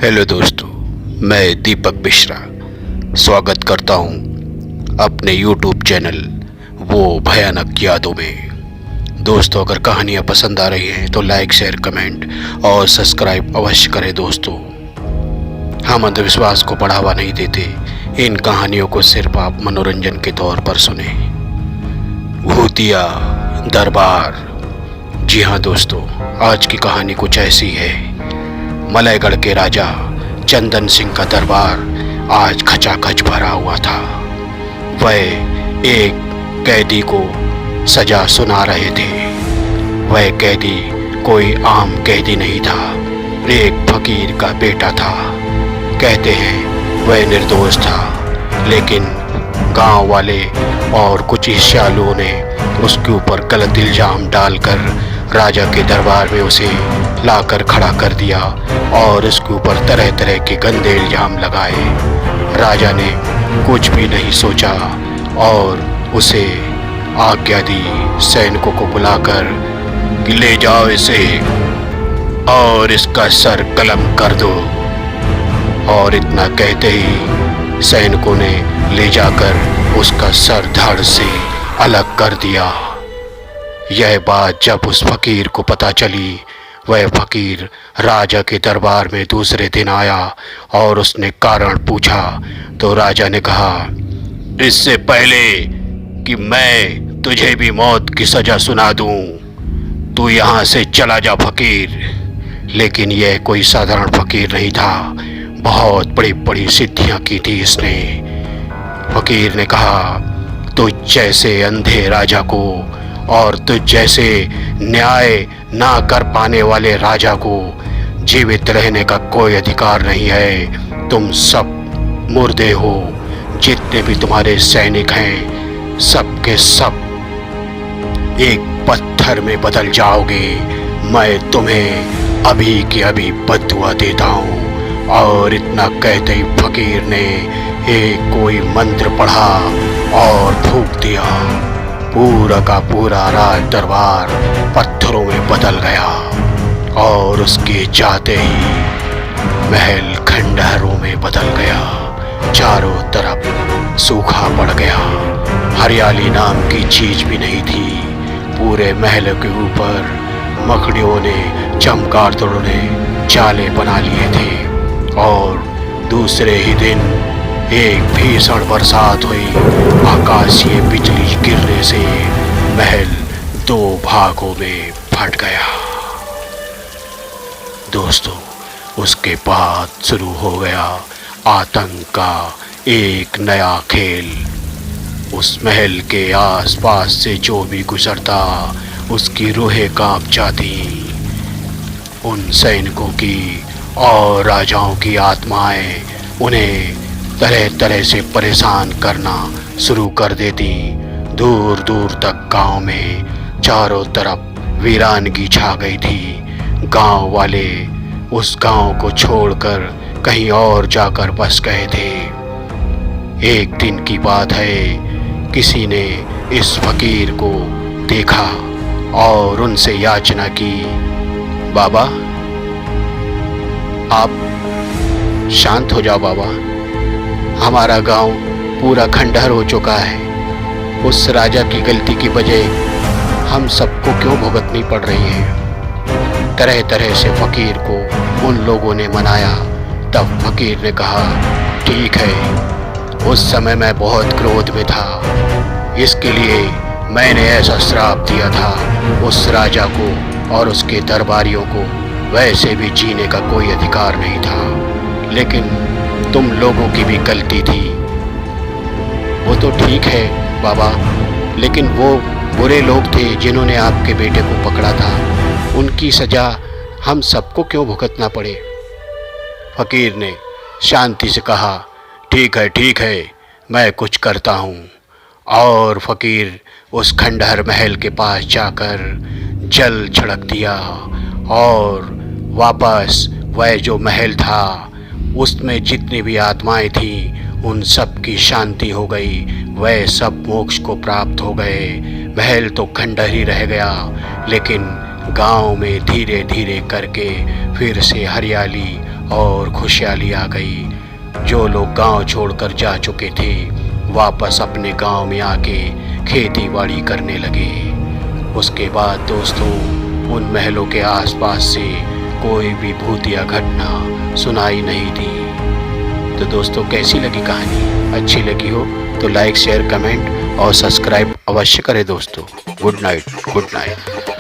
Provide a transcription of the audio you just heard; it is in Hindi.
हेलो दोस्तों, मैं दीपक मिश्रा स्वागत करता हूं अपने यूट्यूब चैनल वो भयानक यादों में। दोस्तों, अगर कहानियां पसंद आ रही हैं तो लाइक, शेयर, कमेंट और सब्सक्राइब अवश्य करें। दोस्तों, हम अंधविश्वास को बढ़ावा नहीं देते, इन कहानियों को सिर्फ आप मनोरंजन के तौर पर सुने। भूतिया दरबार। जी हाँ दोस्तों, आज की कहानी कुछ ऐसी है। मलयगढ़ के राजा चंदन सिंह का दरबार आज खचाखच भरा हुआ था। वह एक कैदी को सजा सुना रहे थे। वह कैदी कोई आम कैदी नहीं था, एक फकीर का बेटा था। कहते हैं वह निर्दोष था, लेकिन गांव वाले और कुछ ईर्ष्यालुओं ने उसके ऊपर गलत इल्जाम डालकर राजा के दरबार में उसे लाकर खड़ा कर दिया और उसके ऊपर तरह तरह के गंदे इल्जाम लगाए। राजा ने कुछ भी नहीं सोचा और उसे आज्ञा दी सैनिकों को बुलाकर कि ले जाओ इसे और इसका सर कलम कर दो। और इतना कहते ही सैनिकों ने ले जाकर उसका सर धड़ से अलग कर दिया। यह बात जब उस फकीर को पता चली, वह फकीर राजा के दरबार में दूसरे दिन आया और उसने कारण पूछा तो राजा ने कहा, इससे पहले कि मैं तुझे भी मौत की सजा सुना दूं, तू यहाँ से चला जा फकीर। लेकिन यह कोई साधारण फकीर नहीं था, बहुत बड़ी बड़ी सिद्धियां की थी इसने। फकीर ने कहा, तुझ जैसे अंधे राजा को और तुझ जैसे न्याय ना कर पाने वाले राजा को जीवित रहने का कोई अधिकार नहीं है। तुम सब मुर्दे हो। जितने भी तुम्हारे सैनिक हैं, सब के सब एक पत्थर में बदल जाओगे। मैं तुम्हें अभी के अभी बद्दुआ देता हूँ। और इतना कहते ही फकीर ने एक कोई मंत्र पढ़ा और फूंक दिया। पूरा का पूरा राज दरबार पत्थरों में बदल गया और उसके जाते ही महल खंडहरों में बदल गया। चारों तरफ सूखा पड़ गया, हरियाली नाम की चीज भी नहीं थी। पूरे महल के ऊपर मकड़ियों ने, चमगादड़ों ने जाले बना लिए थे। और दूसरे ही दिन एक भीषण बरसात हुई। आकाशीय बिजली गिरने से महल दो भागों में फट गया। दोस्तों, उसके बाद शुरू हो गया आतंक का एक नया खेल। उस महल के आसपास से जो भी गुजरता उसकी रूहें कांप जाती। उन सैनिकों की और राजाओं की आत्माएं उन्हें तरह तरह से परेशान करना शुरू कर देती। दूर दूर तक गांव में चारों तरफ वीरानगी छा गई थी। गांव वाले उस गांव को छोड़कर कहीं और जाकर बस गए थे। एक दिन की बात है, किसी ने इस फकीर को देखा और उनसे याचना की, बाबा आप शांत हो जाओ बाबा, हमारा गांव पूरा खंडहर हो चुका है। उस राजा की गलती की वजह हम सबको क्यों भुगतनी पड़ रही है। तरह तरह से फकीर को उन लोगों ने मनाया। तब फकीर ने कहा, ठीक है, उस समय मैं बहुत क्रोध में था, इसके लिए मैंने ऐसा श्राप दिया था। उस राजा को और उसके दरबारियों को वैसे भी जीने का कोई अधिकार नहीं था, लेकिन तुम लोगों की भी गलती थी। वो तो ठीक है बाबा, लेकिन वो बुरे लोग थे जिन्होंने आपके बेटे को पकड़ा था, उनकी सजा हम सबको क्यों भुगतना पड़े। फकीर ने शांति से कहा, ठीक है, मैं कुछ करता हूँ। और फकीर उस खंडहर महल के पास जाकर जल छिड़क दिया और वापस वह जो महल था उसमें जितनी भी आत्माएं थीं उन सब की शांति हो गई। वह सब मोक्ष को प्राप्त हो गए। महल तो खंडहर ही रह गया, लेकिन गांव में धीरे धीरे करके फिर से हरियाली और खुशहाली आ गई। जो लोग गांव छोड़कर जा चुके थे वापस अपने गांव में आके खेती बाड़ी करने लगे। उसके बाद दोस्तों उन महलों के आसपास से कोई भी भूतिया घटना सुनाई नहीं दी। तो दोस्तों कैसी लगी कहानी? अच्छी लगी हो तो लाइक शेयर कमेंट और सब्सक्राइब अवश्य करें दोस्तों। Good night, good night.